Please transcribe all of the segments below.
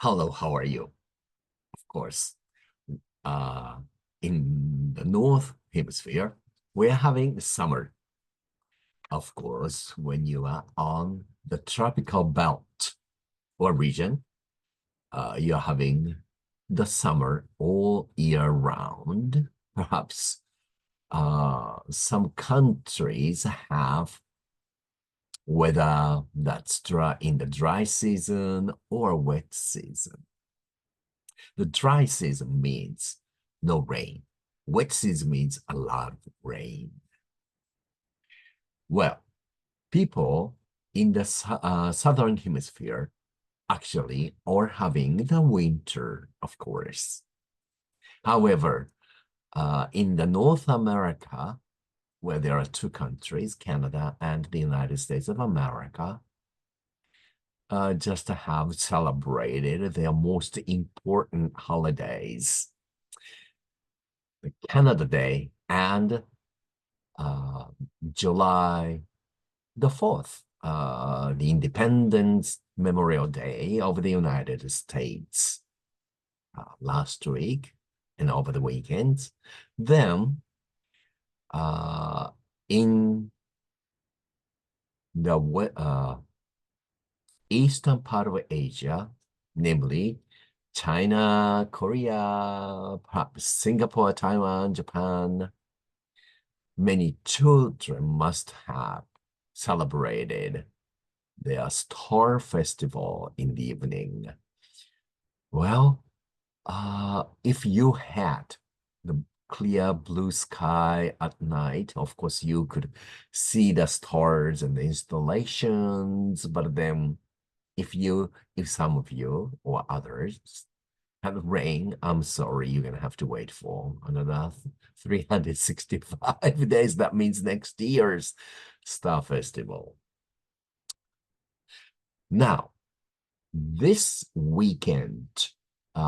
Hello, how are you? Of course, uh, in the North Hemisphere, we're having summer. Of course, when you are on the tropical belt or region, you're having the summer all year round. Perhaps some countries have whether that's dry in the dry season or wet season. The dry season means no rain. Wet season means a lot of rain. Well, people in the southern hemisphere actually are having the winter, of course. However, in the North America, where there are two countries, Canada and the United States of America, just have celebrated their most important holidays, the Canada Day and July the 4th, the Independence Memorial Day of the United States last week and over the weekend. Then in the eastern part of Asia, namely China, Korea, perhaps Singapore, Taiwan, Japan, many children must have celebrated their star festival in the evening. Well, if you had the clear blue sky at night, of course, you could see the stars and the installations. But then if some of you or others have rain, I'm sorry, you're going to have to wait for another 365 days. That means next year's Star Festival. Now, this weekend,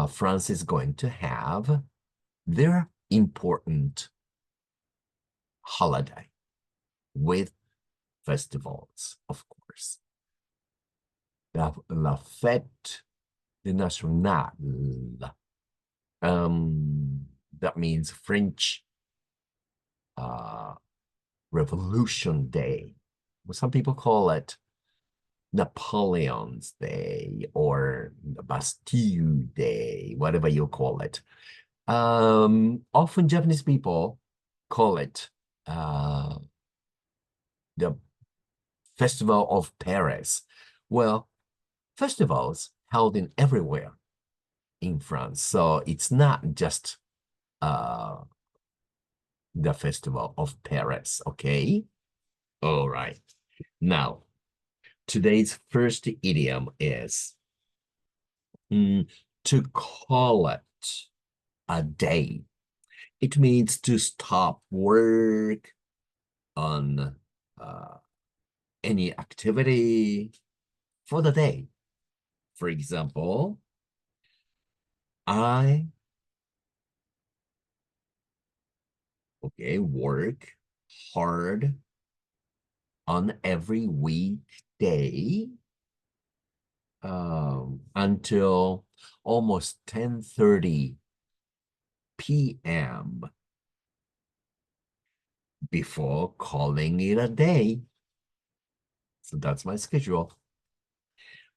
France is going to have their important holiday with festivals, of course. La Fête Nationale. That means French Revolution Day. Some people call it Napoleon's Day or the Bastille Day, whatever you call it. Often Japanese people call it the Festival of Paris. Well, festivals held in everywhere in France. So it's not just the Festival of Paris, okay? All right. Now, today's first idiom is to call it a day. It means to stop work on any activity for the day. For example, I work hard on every weekday until almost 10:30 p.m. before calling it a day. So that's my schedule.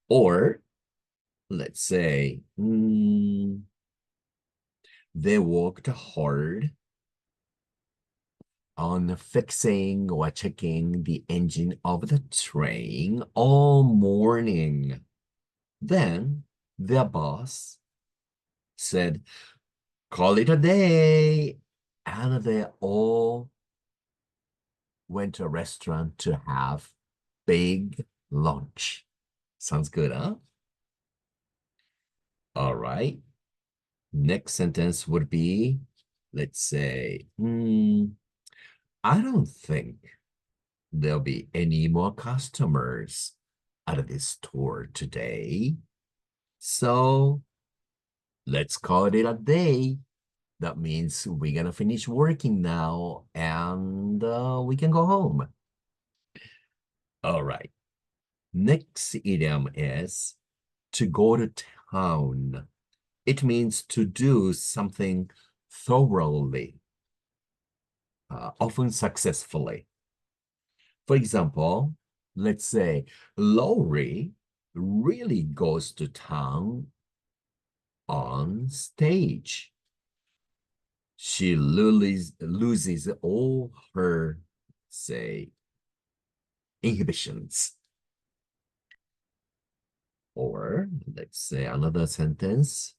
Or let's say they worked hard on fixing or checking the engine of the train all morning. Then their boss said, call it a day. And they all went to a restaurant to have big lunch. Sounds good, huh? All right. Next sentence would be, let's say, I don't think there'll be any more customers at this store today. So let's call it a day. That means we're going to finish working now and we can go home. All right. Next idiom is to go to town. It means to do something thoroughly, often successfully. For example, let's say Lori really goes to town on stage. She loses all her, say, inhibitions. Or let's say another sentence.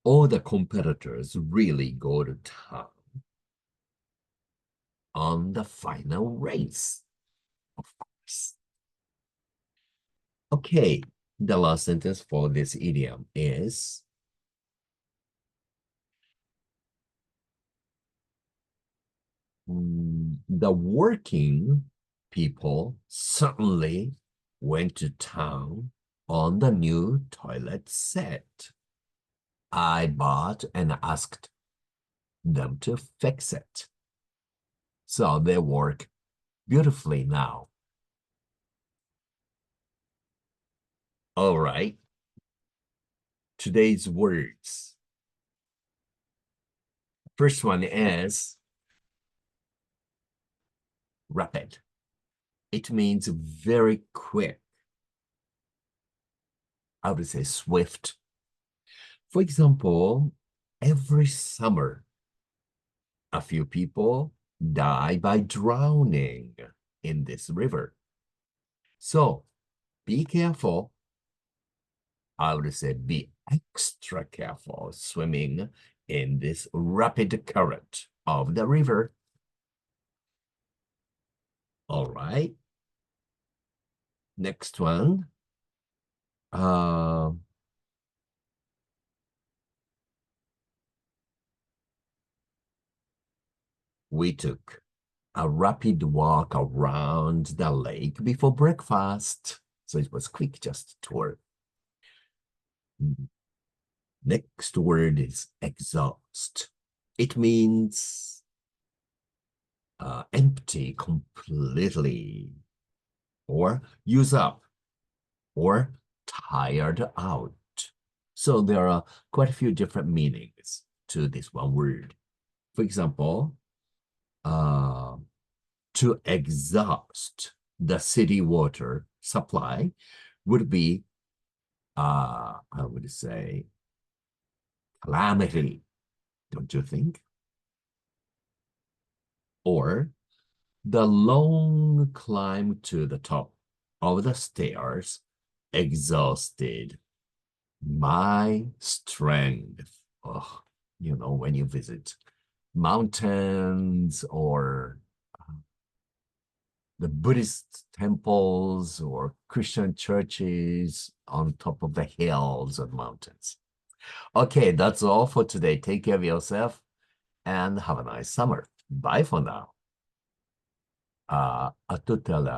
All the competitors really go to town on the final race, of course. Okay, the last sentence for this idiom is the working people certainly went to town on the new toilet set. I bought and asked them to fix it. So they work beautifully now. All right. Today's words. First one is rapid. It means very quick. I would say swift. For example, every summer, a few people die by drowning in this river. So be careful. I would say be extra careful swimming in this rapid current of the river. All right. Next one. We took a rapid walk around the lake before breakfast. So it was quick, just a tour. Next word is exhaust. It means empty completely, or use up, or tired out. So there are quite a few different meanings to this one word. For example, to exhaust the city water supply would be, I would say, calamity, don't you think? Or the long climb to the top of the stairs exhausted my strength. Oh, you know, when you visit mountains or the Buddhist temples or Christian churches on top of the hills and mountains. Okay, that's all for today. Take care of yourself and have a nice summer. Bye for now. À tout à l'heure.